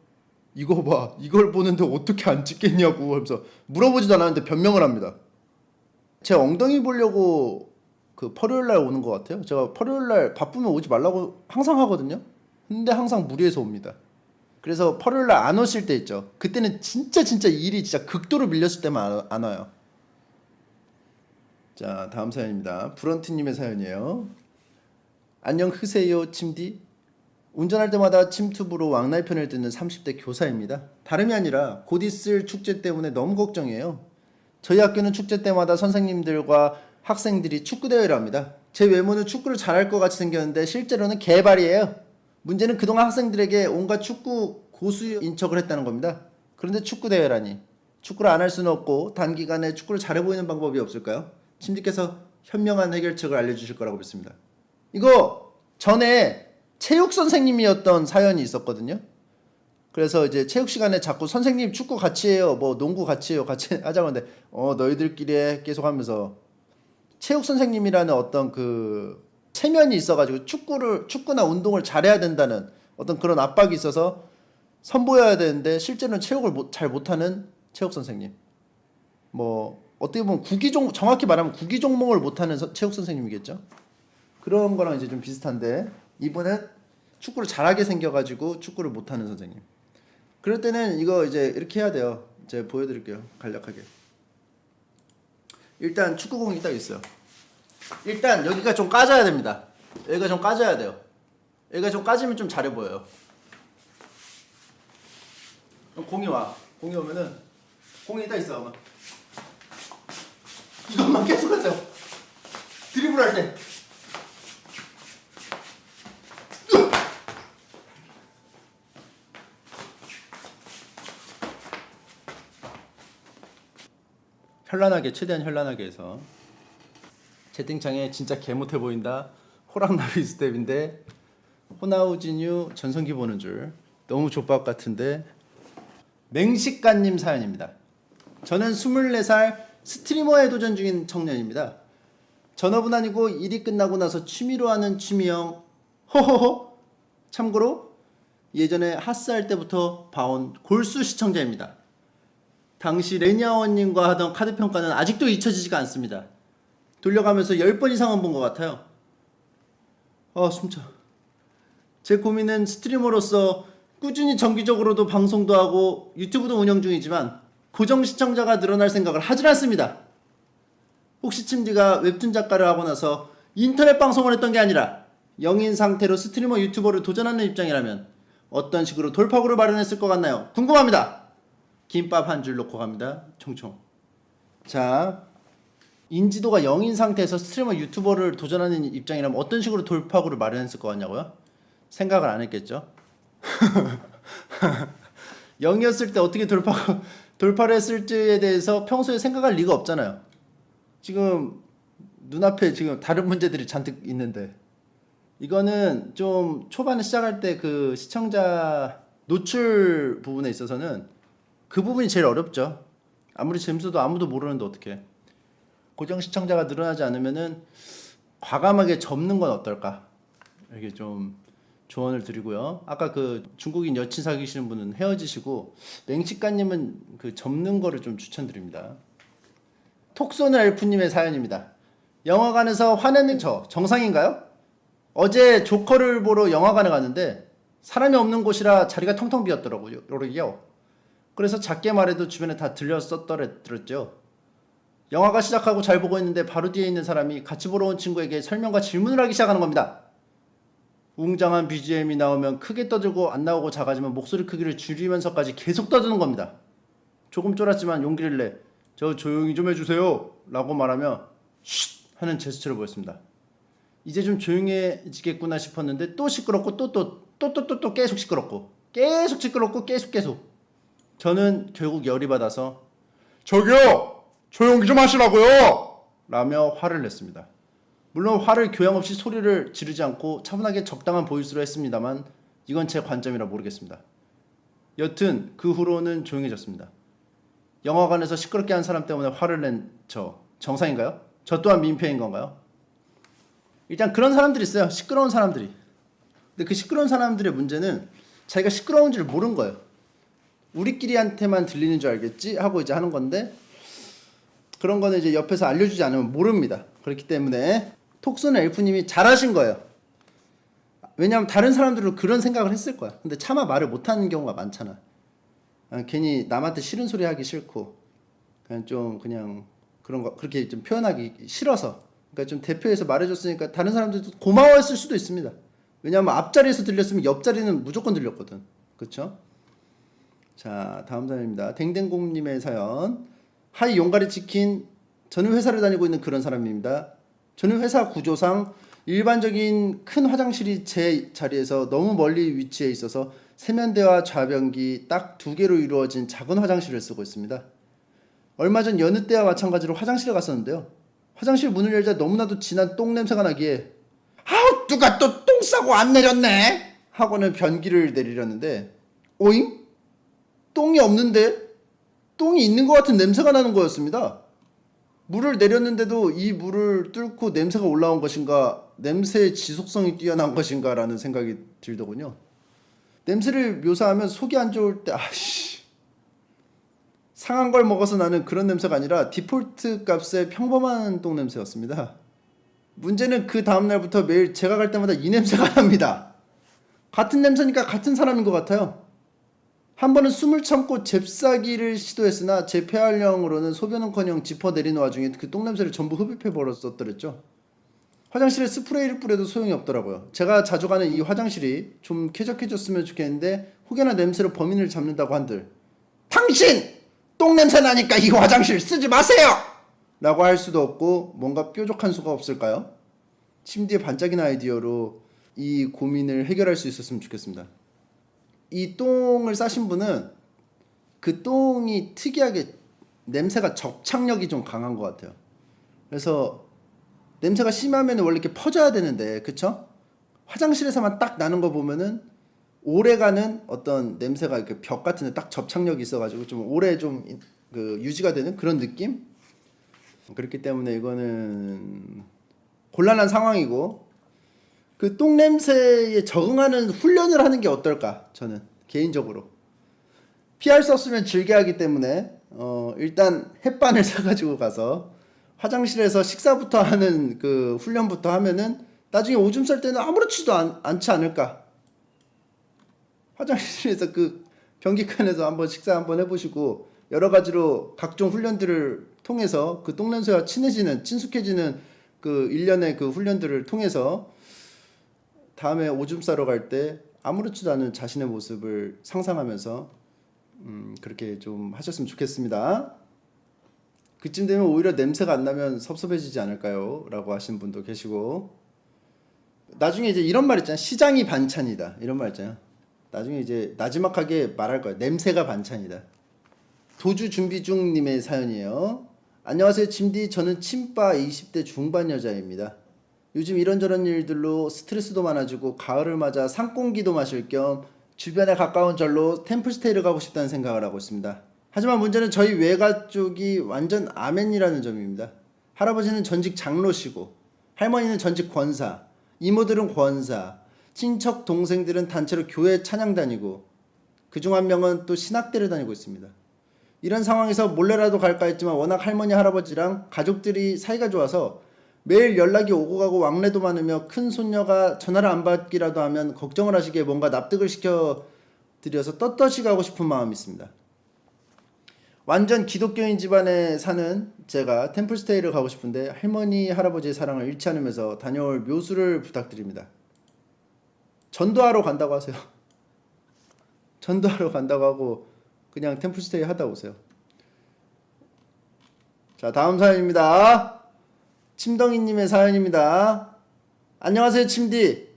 Speaker 1: 이거 봐, 이걸 보는데 어떻게 안 찍겠냐고 하면서 물어보지도 않았는데 변명을 합니다. 제 엉덩이 보려고 그 월요일 날 오는 것 같아요. 제가 월요일 날 바쁘면 오지 말라고 항상 하거든요. 근데 항상 무리해서 옵니다. 그래서 월요일 날 안 오실 때 있죠. 그때는 진짜 일이 진짜 극도로 밀렸을 때만 안 와요. 자, 다음 사연입니다. 브런트님의 사연이에요. 안녕 흐세요 침디. 운전할 때마다 침투부로 왕날편을 듣는 30대 교사입니다. 다름이 아니라 곧 있을 축제 때문에 너무 걱정이에요. 저희 학교는 축제 때마다 선생님들과 학생들이 축구대회를 합니다. 제 외모는 축구를 잘할 것 같이 생겼는데 실제로는 개발이에요. 문제는 그동안 학생들에게 온갖 축구 고수인 척을 했다는 겁니다. 그런데 축구대회라니. 축구를 안 할 수는 없고 단기간에 축구를 잘해 보이는 방법이 없을까요? 침디께서 현명한 해결책을 알려주실 거라고 믿습니다. 이거 전에 체육 선생님이었던 사연이 있었거든요. 그래서 이제 체육 시간에 자꾸 선생님 축구 같이 해요, 뭐 농구 같이 해요, 같이 하자고 하는데 너희들끼리 해 계속 하면서 체육 선생님이라는 어떤 그 체면이 있어가지고 축구나 운동을 잘해야 된다는 어떤 그런 압박이 있어서 선보여야 되는데 실제로는 체육을 잘 못하는 체육 선생님. 뭐 어떻게 보면 정확히 말하면 구기 종목을 못하는 체육 선생님이겠죠. 그런 거랑 이제 좀 비슷한데 이분은 축구를 잘하게 생겨가지고 축구를 못하는 선생님. 그럴 때는 이거 이제 이렇게 해야 돼요. 제가 보여드릴게요. 간략하게. 일단 축구공이 딱 있어요. 일단 여기가 좀 까져야 됩니다. 여기가 좀 까져야 돼요. 여기가 좀 까지면 좀 잘해 보여요. 공이 와. 공이 오면은 공이 딱 있어. 아마. 이것만 계속 하세요. 드리블 할 때. 현란하게, 최대한 현란하게 해서. 채팅창에 진짜 개못해 보인다. 호랑나비 스텝인데 호나우진유 전성기 보는 줄. 너무 족밥 같은데. 맹식가님 사연입니다. 저는 24살 스트리머에 도전 중인 청년입니다. 전업은 아니고 일이 끝나고 나서 취미로 하는 취미형 호호호. 참고로 예전에 하스할 때부터 봐온 골수 시청자입니다. 당시 레니아원님과 하던 카드 평가는 아직도 잊혀지지가 않습니다. 돌려가면서 10번 이상은 본 것 같아요. 숨차. 제 고민은 스트리머로서 꾸준히 정기적으로도 방송도 하고 유튜브도 운영 중이지만 고정 시청자가 늘어날 생각을 하질 않습니다. 혹시 침디가 웹툰 작가를 하고 나서 인터넷 방송을 했던 게 아니라 영인 상태로 스트리머 유튜버를 도전하는 입장이라면 어떤 식으로 돌파구를 마련했을 것 같나요? 궁금합니다. 김밥 한 줄 놓고 갑니다. 총총. 자, 인지도가 0인 상태에서 스트리머 유튜버를 도전하는 입장이라면 어떤 식으로 돌파구를 마련했을 것 같냐고요? 생각을 안 했겠죠? 0이었을 때 어떻게 돌파를 했을지에 대해서 평소에 생각할 리가 없잖아요. 지금 눈앞에 지금 다른 문제들이 잔뜩 있는데 이거는 좀 초반에 시작할 때 그 시청자 노출 부분에 있어서는 그 부분이 제일 어렵죠. 아무리 재밌어도 아무도 모르는데 어떡해. 고정 시청자가 늘어나지 않으면은 과감하게 접는 건 어떨까? 이렇게 좀 조언을 드리고요. 아까 그 중국인 여친 사귀시는 분은 헤어지시고 맹치까님은 그 접는 거를 좀 추천드립니다. 톡 쏘는 엘프님의 사연입니다. 영화관에서 화내는 저 정상인가요? 어제 조커를 보러 영화관에 갔는데 사람이 없는 곳이라 자리가 텅텅 비었더라고요. 그래서 작게 말해도 주변에 다 들었죠. 영화가 시작하고 잘 보고 있는데 바로 뒤에 있는 사람이 같이 보러 온 친구에게 설명과 질문을 하기 시작하는 겁니다. 웅장한 BGM이 나오면 크게 떠들고 안 나오고 작아지면 목소리 크기를 줄이면서까지 계속 떠드는 겁니다. 조금 쫄았지만 용기를 내 저 조용히 좀 해주세요 라고 말하며 쉿 하는 제스처를 보였습니다. 이제 좀 조용해지겠구나 싶었는데 또 시끄럽고 또 계속 시끄럽고 계속 저는 결국 열이 받아서
Speaker 5: 저기요, 조용히 좀 하시라고요.
Speaker 1: 라며 화를 냈습니다. 물론 화를 교양 없이 소리를 지르지 않고 차분하게 적당한 보이스로 했습니다만 이건 제 관점이라 모르겠습니다. 여튼 그 후로는 조용해졌습니다. 영화관에서 시끄럽게 한 사람 때문에 화를 낸 저 정상인가요? 저 또한 민폐인 건가요? 일단 그런 사람들이 있어요. 시끄러운 사람들이. 근데 그 시끄러운 사람들의 문제는 자기가 시끄러운 줄 모르는 거예요. 우리끼리한테만 들리는 줄 알겠지 하고 이제 하는 건데 그런 거는 이제 옆에서 알려주지 않으면 모릅니다. 그렇기 때문에 톡쏘는 엘프님이 잘하신 거예요. 왜냐하면 다른 사람들은 그런 생각을 했을 거야. 근데 차마 말을 못하는 경우가 많잖아. 괜히 남한테 싫은 소리 하기 싫고 그냥 그런 거 그렇게 좀 표현하기 싫어서 그러니까 좀 대표해서 말해줬으니까 다른 사람들도 고마워했을 수도 있습니다. 왜냐하면 앞자리에서 들렸으면 옆자리는 무조건 들렸거든. 그렇죠? 자 다음 사연입니다. 댕댕공님의 사연. 하이 용가리 치킨. 저는 회사를 다니고 있는 그런 사람입니다. 저는 회사 구조상 일반적인 큰 화장실이 제 자리에서 너무 멀리 위치해 있어서 세면대와 좌변기 딱 2개로 이루어진 작은 화장실을 쓰고 있습니다. 얼마 전 여느 때와 마찬가지로 화장실에 갔었는데요. 화장실 문을 열자 너무나도 진한 똥 냄새가 나기에 아우 누가 또 똥 싸고 안 내렸네 하고는 변기를 내리려는데 오잉? 똥이 없는데? 똥이 있는 것 같은 냄새가 나는 거였습니다. 물을 내렸는데도 이 물을 뚫고 냄새가 올라온 것인가 냄새의 지속성이 뛰어난 것인가 라는 생각이 들더군요. 냄새를 묘사하면 속이 안 좋을 때 상한 걸 먹어서 나는 그런 냄새가 아니라 디폴트 값의 평범한 똥 냄새였습니다. 문제는 그 다음날부터 매일 제가 갈 때마다 이 냄새가 납니다. 같은 냄새니까 같은 사람인 것 같아요. 한 번은 숨을 참고 잽싸기를 시도했으나 제 폐활량으로는 소변은커녕 짚어내리는 와중에 그 똥냄새를 전부 흡입해버렸었더랬죠. 화장실에 스프레이를 뿌려도 소용이 없더라고요. 제가 자주 가는 이 화장실이 좀 쾌적해졌으면 좋겠는데 혹여나 냄새로 범인을 잡는다고 한들 당신! 똥냄새 나니까 이 화장실 쓰지 마세요! 라고 할 수도 없고 뭔가 뾰족한 수가 없을까요? 침대에 반짝이는 아이디어로 이 고민을 해결할 수 있었으면 좋겠습니다. 이 똥을 싸신 분은 그 똥이 특이하게 냄새가 접착력이 좀 강한 것 같아요. 그래서 냄새가 심하면 원래 이렇게 퍼져야 되는데 그쵸? 화장실에서만 딱 나는 거 보면은 오래가는 어떤 냄새가 이렇게 벽 같은 데 딱 접착력이 있어가지고 좀 오래 좀 그 유지가 되는 그런 느낌? 그렇기 때문에 이거는 곤란한 상황이고 그 똥 냄새에 적응하는 훈련을 하는 게 어떨까 저는 개인적으로 피할 수 없으면 즐겨하기 때문에 일단 햇반을 사가지고 가서 화장실에서 식사부터 하는 그 훈련부터 하면은 나중에 오줌 쌀 때는 아무렇지도 않지 않을까. 화장실에서 그 변기칸에서 한번 식사 한번 해보시고 여러 가지로 각종 훈련들을 통해서 그 똥냄새와 친숙해지는 그 일련의 그 훈련들을 통해서 다음에 오줌 싸러 갈 때 아무렇지도 않은 자신의 모습을 상상하면서 그렇게 좀 하셨으면 좋겠습니다. 그쯤 되면 오히려 냄새가 안 나면 섭섭해지지 않을까요? 라고 하시는 분도 계시고 나중에 이제 이런 말 있잖아요. 시장이 반찬이다. 이런 말 있잖아요. 나중에 이제 나지막하게 말할 거예요. 냄새가 반찬이다. 도주 준비 중님의 사연이에요. 안녕하세요 침디. 저는 침바 20대 중반 여자입니다. 요즘 이런저런 일들로 스트레스도 많아지고 가을을 맞아 산공기도 마실 겸 주변에 가까운 절로 템플스테이를 가고 싶다는 생각을 하고 있습니다. 하지만 문제는 저희 외가 쪽이 완전 아멘이라는 점입니다. 할아버지는 전직 장로시고 할머니는 전직 권사, 이모들은 권사, 친척 동생들은 단체로 교회 찬양 다니고 그중 한 명은 또 신학대를 다니고 있습니다. 이런 상황에서 몰래라도 갈까 했지만 워낙 할머니 할아버지랑 가족들이 사이가 좋아서 매일 연락이 오고 가고 왕래도 많으며 큰 손녀가 전화를 안 받기라도 하면 걱정을 하시기에 뭔가 납득을 시켜드려서 떳떳이 가고 싶은 마음이 있습니다. 완전 기독교인 집안에 사는 제가 템플스테이를 가고 싶은데 할머니 할아버지의 사랑을 잃지 않으면서 다녀올 묘수를 부탁드립니다. 전도하러 간다고 하세요. 전도하러 간다고 하고 그냥 템플스테이 하다 오세요. 자, 다음 사연입니다. 침덩이님의 사연입니다. 안녕하세요, 침디.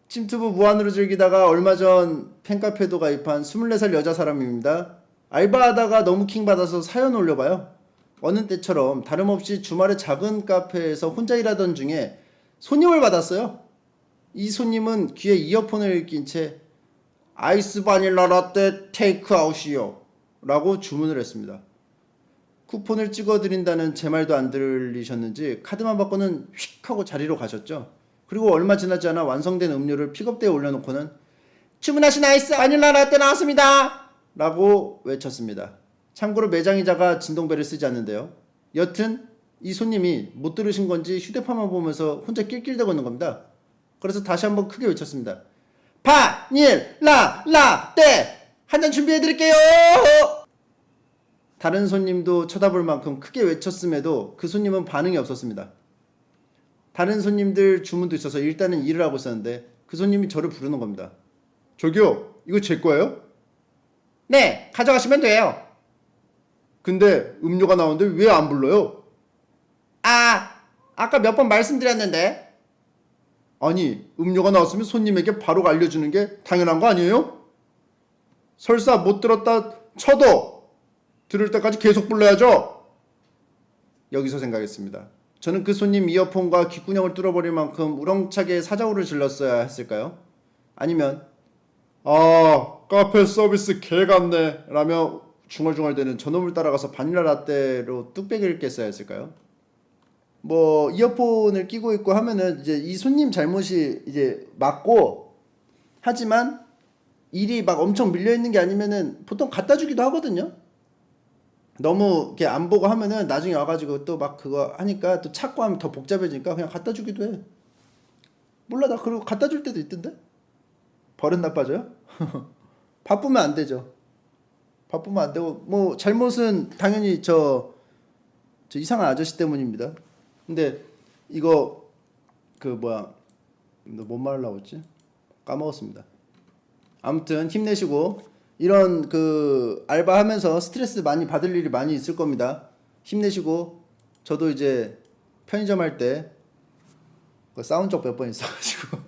Speaker 1: 침투브 무한으로 즐기다가 얼마 전 팬카페도 가입한 24살 여자 사람입니다. 알바하다가 너무 킹받아서 사연 올려봐요. 어느 때처럼 다름없이 주말에 작은 카페에서 혼자 일하던 중에 손님을 받았어요. 이 손님은 귀에 이어폰을 낀 채 아이스 바닐라 라떼 테이크아웃이요 라고 주문을 했습니다. 쿠폰을 찍어드린다는 제 말도 안 들리셨는지 카드만 받고는 휙 하고 자리로 가셨죠. 그리고 얼마 지나지 않아 완성된 음료를 픽업대에 올려놓고는 주문하신 아이스 바닐라 라떼 나왔습니다 라고 외쳤습니다. 참고로 매장이 작아 진동벨을 쓰지 않는데요. 여튼 이 손님이 못 들으신 건지 휴대폰만 보면서 혼자 낄낄대고 있는 겁니다. 그래서 다시 한번 크게 외쳤습니다. 바닐라 라떼 한 잔 준비해드릴게요. 다른 손님도 쳐다볼 만큼 크게 외쳤음에도 그 손님은 반응이 없었습니다. 다른 손님들 주문도 있어서 일단은 일을 하고 있었는데 그 손님이 저를 부르는 겁니다. 저기요, 이거 제 거예요? 네, 가져가시면 돼요. 근데 음료가 나오는데 왜 안 불러요? 아까 몇 번 말씀드렸는데. 아니, 음료가 나왔으면 손님에게 바로 알려주는 게 당연한 거 아니에요? 설사 못 들었다 쳐도 들을 때까지 계속 불러야죠. 여기서 생각했습니다. 저는 그 손님 이어폰과 귓구녕을 뚫어버릴 만큼 우렁차게 사자우를 질렀어야 했을까요? 아니면 카페 서비스 개같네 라며 중얼중얼대는 저놈을 따라가서 바닐라 라떼로 뚝배기를 깼어야 했을까요? 뭐 이어폰을 끼고 있고 하면은 이제 이 손님 잘못이 이제 맞고, 하지만 일이 막 엄청 밀려 있는 게 아니면은 보통 갖다 주기도 하거든요. 너무 이렇게 안 보고 하면은 나중에 와가지고 또 막 그거 하니까 또 찾고 하면 더 복잡해지니까 그냥 갖다 주기도 해. 몰라, 나 그리고 갖다 줄 때도 있던데. 버릇 나빠져요? 바쁘면 안 되죠. 바쁘면 안 되고 뭐 잘못은 당연히 저 이상한 아저씨 때문입니다. 근데 이거 뭔 말하려고 했지? 까먹었습니다. 아무튼 힘내시고 이런 알바하면서 스트레스 많이 받을 일이 많이 있을 겁니다. 힘내시고 저도 이제 편의점 할 때 싸운 적 몇 번 있어가지고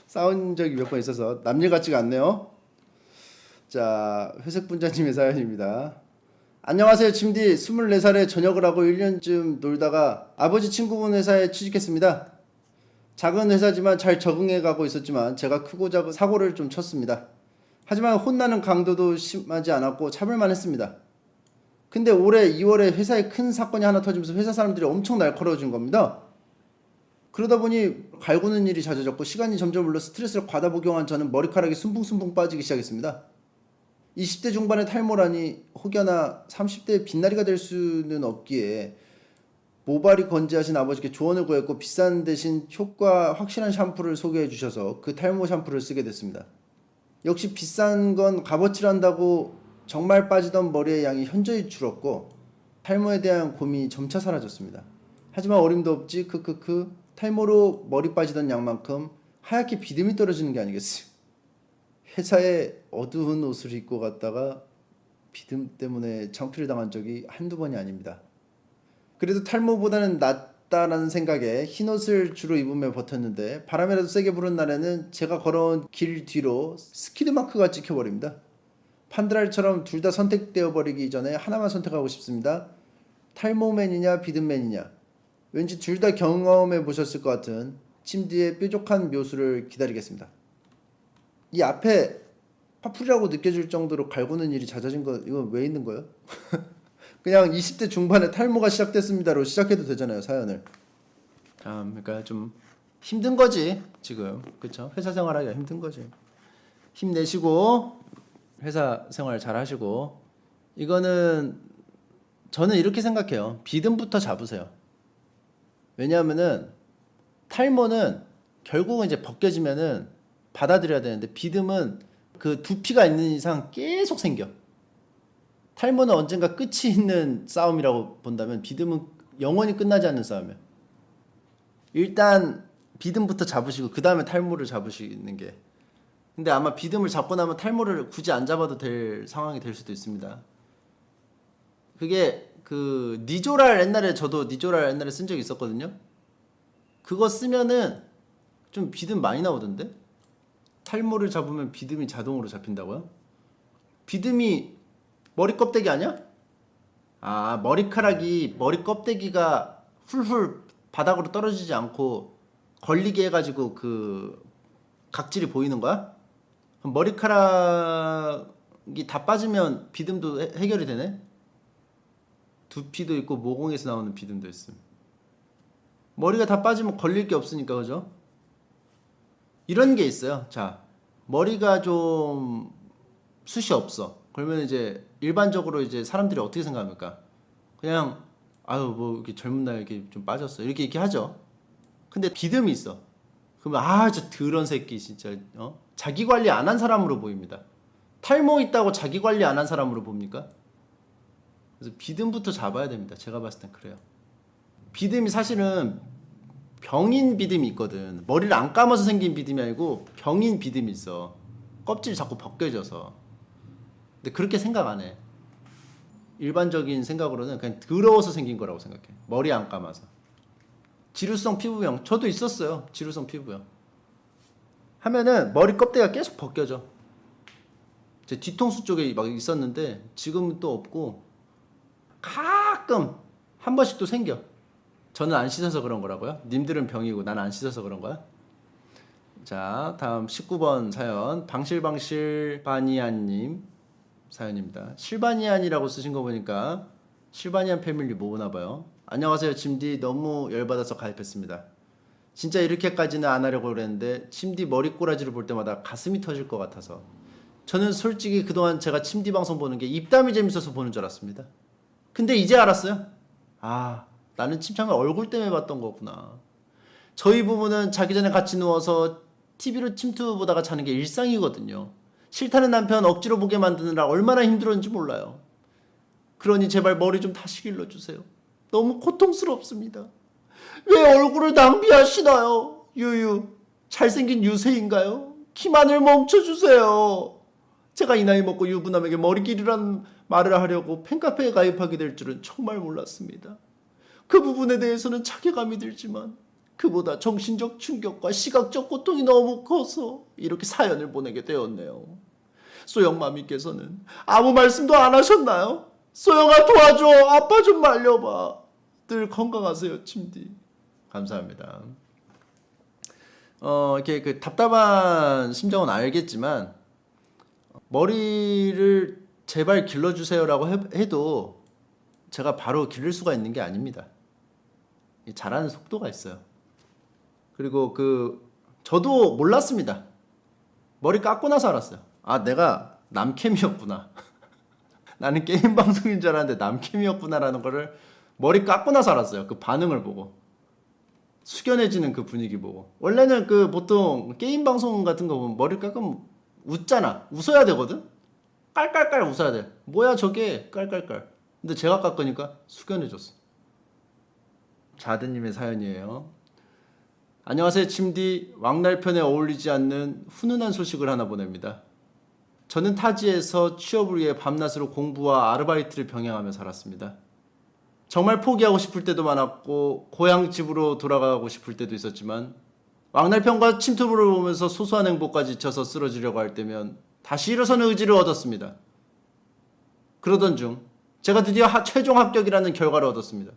Speaker 1: 싸운 적이 몇 번 있어서 남일 같지가 않네요. 자, 회색 분자님의 사연입니다. 안녕하세요, 침디. 24살에 전역을 하고 1년쯤 놀다가 아버지 친구분 회사에 취직했습니다. 작은 회사지만 잘 적응해가고 있었지만 제가 크고 작은 사고를 좀 쳤습니다. 하지만 혼나는 강도도 심하지 않았고 참을만 했습니다. 근데 올해 2월에 회사에 큰 사건이 하나 터지면서 회사 사람들이 엄청 날카로워진 겁니다. 그러다 보니 갈구는 일이 잦아졌고 시간이 점점 흘러 스트레스를 과다 복용한 저는 머리카락이 숨풍숨풍 빠지기 시작했습니다. 20대 중반의 탈모라니 혹여나 30대의 빛나리가 될 수는 없기에 모발이 건재하신 아버지께 조언을 구했고 비싼 대신 효과 확실한 샴푸를 소개해 주셔서 그 탈모 샴푸를 쓰게 됐습니다. 역시 비싼 건 값어치를 한다고 정말 빠지던 머리의 양이 현저히 줄었고 탈모에 대한 고민이 점차 사라졌습니다. 하지만 어림도 없지 크크크 탈모로 머리 빠지던 양만큼 하얗게 비듬이 떨어지는 게 아니겠어요. 회사에 어두운 옷을 입고 갔다가 비듬 때문에 창피를 당한 적이 한두 번이 아닙니다. 그래도 탈모보다는 낫다라는 생각에 흰 옷을 주로 입으며 버텼는데 바람이라도 세게 부는 날에는 제가 걸어온 길 뒤로 스키드 마크가 찍혀버립니다. 판드랄처럼 둘 다 선택되어 버리기 전에 하나만 선택하고 싶습니다. 탈모맨이냐 비듬맨이냐. 왠지 둘 다 경험해 보셨을 것 같은 침디의 뾰족한 묘수를 기다리겠습니다. 이 앞에 파풀이라고 느껴질 정도로 갈구는 일이 잦아진 거 이거 왜 있는 거예요? 그냥 20대 중반에 탈모가 시작됐습니다로 시작해도 되잖아요, 사연을. 그러니까 좀 힘든 거지 지금. 그쵸? 회사 생활하기가 힘든 거지. 힘내시고 회사 생활 잘 하시고. 이거는 저는 이렇게 생각해요. 비듬부터 잡으세요. 왜냐하면은 탈모는 결국은 이제 벗겨지면은 받아들여야 되는데, 비듬은 그 두피가 있는 이상 계속 생겨. 탈모는 언젠가 끝이 있는 싸움이라고 본다면, 비듬은 영원히 끝나지 않는 싸움이야. 일단 비듬부터 잡으시고 그 다음에 탈모를 잡으시는 게. 근데 아마 비듬을 잡고 나면 탈모를 굳이 안 잡아도 될 상황이 될 수도 있습니다. 그게 그 니조랄, 옛날에 저도 니조랄 옛날에 쓴 적이 있었거든요. 그거 쓰면은 좀 비듬 많이 나오던데. 탈모를 잡으면 비듬이 자동으로 잡힌다고요? 비듬이 머리 껍데기 아니야? 아, 머리카락이 머리 껍데기가 훌훌 바닥으로 떨어지지 않고 걸리게 해가지고 그 각질이 보이는 거야? 그럼 머리카락이 다 빠지면 비듬도 해결이 되네? 두피도 있고 모공에서 나오는 비듬도 있음. 머리가 다 빠지면 걸릴 게 없으니까, 그죠? 이런 게 있어요. 자, 머리가 좀 숱이 없어. 그러면 이제 일반적으로 이제 사람들이 어떻게 생각합니까? 그냥 아유 뭐 이렇게 젊은 나이에 이렇게 좀 빠졌어, 이렇게 하죠. 근데 비듬이 있어. 그러면 아 저 더러운 새끼 진짜 자기 관리 안 한 사람으로 보입니다. 탈모 있다고 자기 관리 안 한 사람으로 봅니까? 그래서 비듬부터 잡아야 됩니다. 제가 봤을 땐 그래요. 비듬이 사실은 병인 비듬이 있거든. 머리를 안 감아서 생긴 비듬이 아니고 병인 비듬이 있어. 껍질이 자꾸 벗겨져서. 근데 그렇게 생각 안 해. 일반적인 생각으로는 그냥 더러워서 생긴 거라고 생각해. 머리 안 감아서. 지루성 피부병 저도 있었어요. 지루성 피부병 하면은 머리 껍데기가 계속 벗겨져. 제 뒤통수 쪽에 막 있었는데 지금은 또 없고, 가끔 한 번씩 또 생겨. 저는 안 씻어서 그런 거라고요? 님들은 병이고 난 안 씻어서 그런 거야? 자, 다음 19번 사연, 방실방실 바니안님 사연입니다. 실바니안이라고 쓰신 거 보니까 실바니안 패밀리 모으나 봐요. 안녕하세요 침디, 너무 열받아서 가입했습니다. 진짜 이렇게까지는 안 하려고 그랬는데 침디 머리 꼬라지를 볼 때마다 가슴이 터질 것 같아서. 저는 솔직히 그동안 제가 침디 방송 보는 게 입담이 재밌어서 보는 줄 알았습니다. 근데 이제 알았어요. 아, 나는 침착맨 얼굴 때문에 봤던 거구나. 저희 부부는 자기 전에 같이 누워서 TV로 침투 보다가 자는 게 일상이거든요. 싫다는 남편 억지로 보게 만드느라 얼마나 힘들었는지 몰라요. 그러니 제발 머리 좀 다시 길러주세요. 너무 고통스럽습니다. 왜 얼굴을 낭비하시나요? 유유, 잘생긴 유세인가요? 키만을 멈춰주세요. 제가 이 나이 먹고 유부남에게 머리 길이란 말을 하려고 팬카페에 가입하게 될 줄은 정말 몰랐습니다. 그 부분에 대해서는 자괴감이 들지만 그보다 정신적 충격과 시각적 고통이 너무 커서 이렇게 사연을 보내게 되었네요. 소영마미께서는 아무 말씀도 안 하셨나요? 소영아 도와줘, 아빠 좀 말려봐. 늘 건강하세요 침디. 감사합니다. 이렇게 그 답답한 심정은 알겠지만 머리를 제발 길러주세요라고 해도 제가 바로 기를 수가 있는 게 아닙니다. 자라는 속도가 있어요. 그리고 저도 몰랐습니다. 머리 깎고 나서 알았어요. 아, 내가 남캠이었구나. 나는 게임 방송인 줄 알았는데 남캠이었구나라는 거를 머리 깎고 나서 알았어요. 그 반응을 보고, 숙연해지는 그 분위기 보고. 원래는 보통 게임 방송 같은 거 보면 머리 깎으면 웃잖아. 웃어야 되거든. 깔깔깔 웃어야 돼. 뭐야 저게, 깔깔깔. 근데 제가 깎으니까 숙연해졌어. 자드님의 사연이에요. 안녕하세요 침디. 왕날편에 어울리지 않는 훈훈한 소식을 하나 보냅니다. 저는 타지에서 취업을 위해 밤낮으로 공부와 아르바이트를 병행하며 살았습니다. 정말 포기하고 싶을 때도 많았고 고향집으로 돌아가고 싶을 때도 있었지만 왕날편과 침투부를 보면서 소소한 행복까지 잊혀서 쓰러지려고 할 때면 다시 일어서는 의지를 얻었습니다. 그러던 중 제가 드디어 최종 합격이라는 결과를 얻었습니다.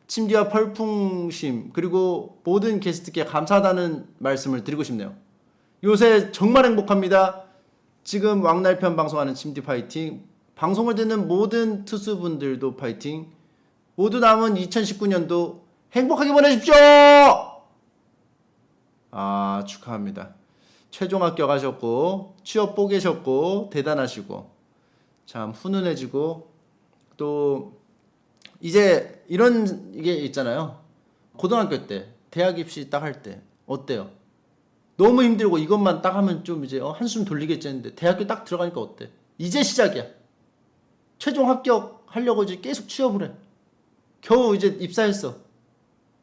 Speaker 1: 침디와 펄풍심 그리고 모든 게스트께 감사하다는 말씀을 드리고 싶네요. 요새 정말 행복합니다. 지금 왕날편 방송하는 침디 파이팅. 방송을 듣는 모든 투수분들도 파이팅. 모두 남은 2019년도 행복하게 보내십시오. 아, 축하합니다. 최종 합격하셨고 취업 뽀개셨고 대단하시고 참 훈훈해지고 또 이제 이런 이게 있잖아요. 고등학교 때 대학 입시 딱 할 때 어때요? 너무 힘들고 이것만 딱 하면 좀 이제 한숨 돌리겠지 했는데 대학교 딱 들어가니까 어때? 이제 시작이야. 최종 합격하려고 이제 계속 취업을 해. 겨우 이제 입사했어.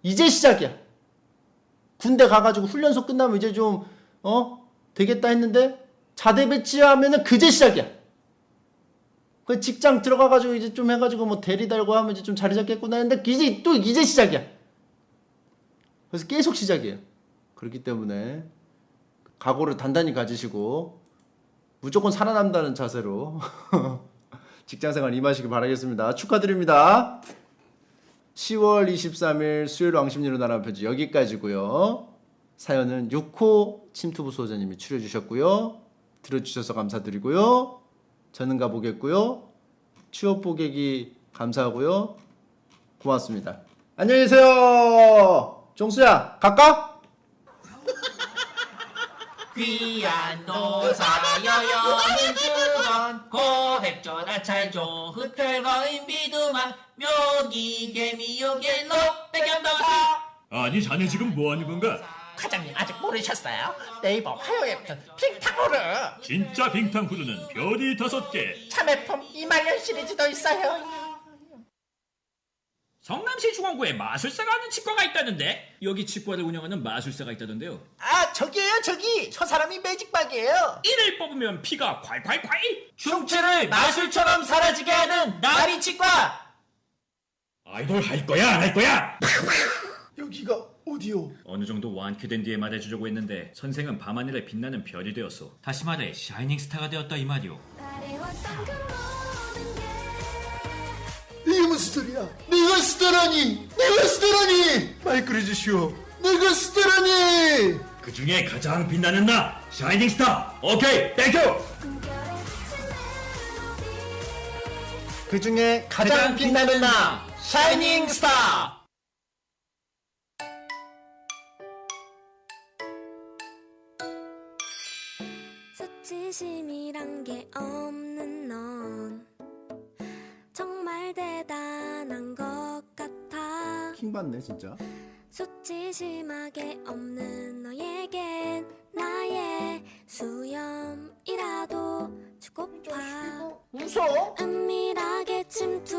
Speaker 1: 이제 시작이야. 군대 가가지고 훈련소 끝나면 이제 좀 되겠다 했는데 자대 배치하면은 그제 시작이야. 그 직장 들어가가지고 이제 좀 해가지고 뭐 대리 달고 하면 이제 좀 자리 잡겠구나 했는데 이제 시작이야. 그래서 계속 시작이에요. 그렇기 때문에 각오를 단단히 가지시고 무조건 살아남다는 자세로 직장생활 임하시길 바라겠습니다. 축하드립니다. 10월 23일 수요일 왕십리로 날아온 편지 여기까지고요. 사연은 6호 침투부 소장님이 추려주셨고요. 들어주셔서 감사드리고요. 저는 가보겠고요. 취업 보객이 감사하고요. 고맙습니다. 안녕히 계세요. 종수야 갈까?
Speaker 2: 귀한 노사여여는 주건 고획조나 찰조 흡혈거인 비두만 묘기 개미요괴로 백염도사.
Speaker 3: 아니 자네 지금 뭐하는 건가?
Speaker 2: 과장님 아직 모르셨어요? 네이버 화요에 붙은 핑탕후르
Speaker 3: 진짜 빙탕후루는 별이 5개.
Speaker 2: 참외품 2만년 시리즈도 있어요.
Speaker 3: 성남시 중앙구에 마술사가 하는 치과가 있다는데 여기 치과를 운영하는 마술사가 있다던데요.
Speaker 2: 아 저기에요 저기 저 사람이 매직박이에요.
Speaker 3: 이를 뽑으면 피가 콸콸콸.
Speaker 2: 흉추를 마술처럼 사라지게 하는 나비치과.
Speaker 3: 아이돌 할 거야 안 할 거야?
Speaker 5: 여기가 어디요?
Speaker 3: 어느 정도 완쾌된 뒤에 말해주려고 했는데 선생은 밤하늘에 빛나는 별이 되었어. 다시 말해 샤이닝 스타가 되었다 이 말이오.
Speaker 5: 이게 무슨 소리야? 내가 스타라니! 내가 스타라니! 마이크를 주시오. 내가 스타라니!
Speaker 3: 그 중에 가장 빛나는 나 샤이닝 스타. 오케이 땡큐.
Speaker 1: 그 중에
Speaker 2: 가장 빛나는 나 샤이닝 스타.
Speaker 6: 수치심이란 게 없는 넌 정말 대단한 것 같아.
Speaker 1: 킹받네 진짜.
Speaker 6: 수치심하게 없는 너에겐 나의 수염이라도 주고파.
Speaker 2: 웃어?
Speaker 6: 은밀하게 침투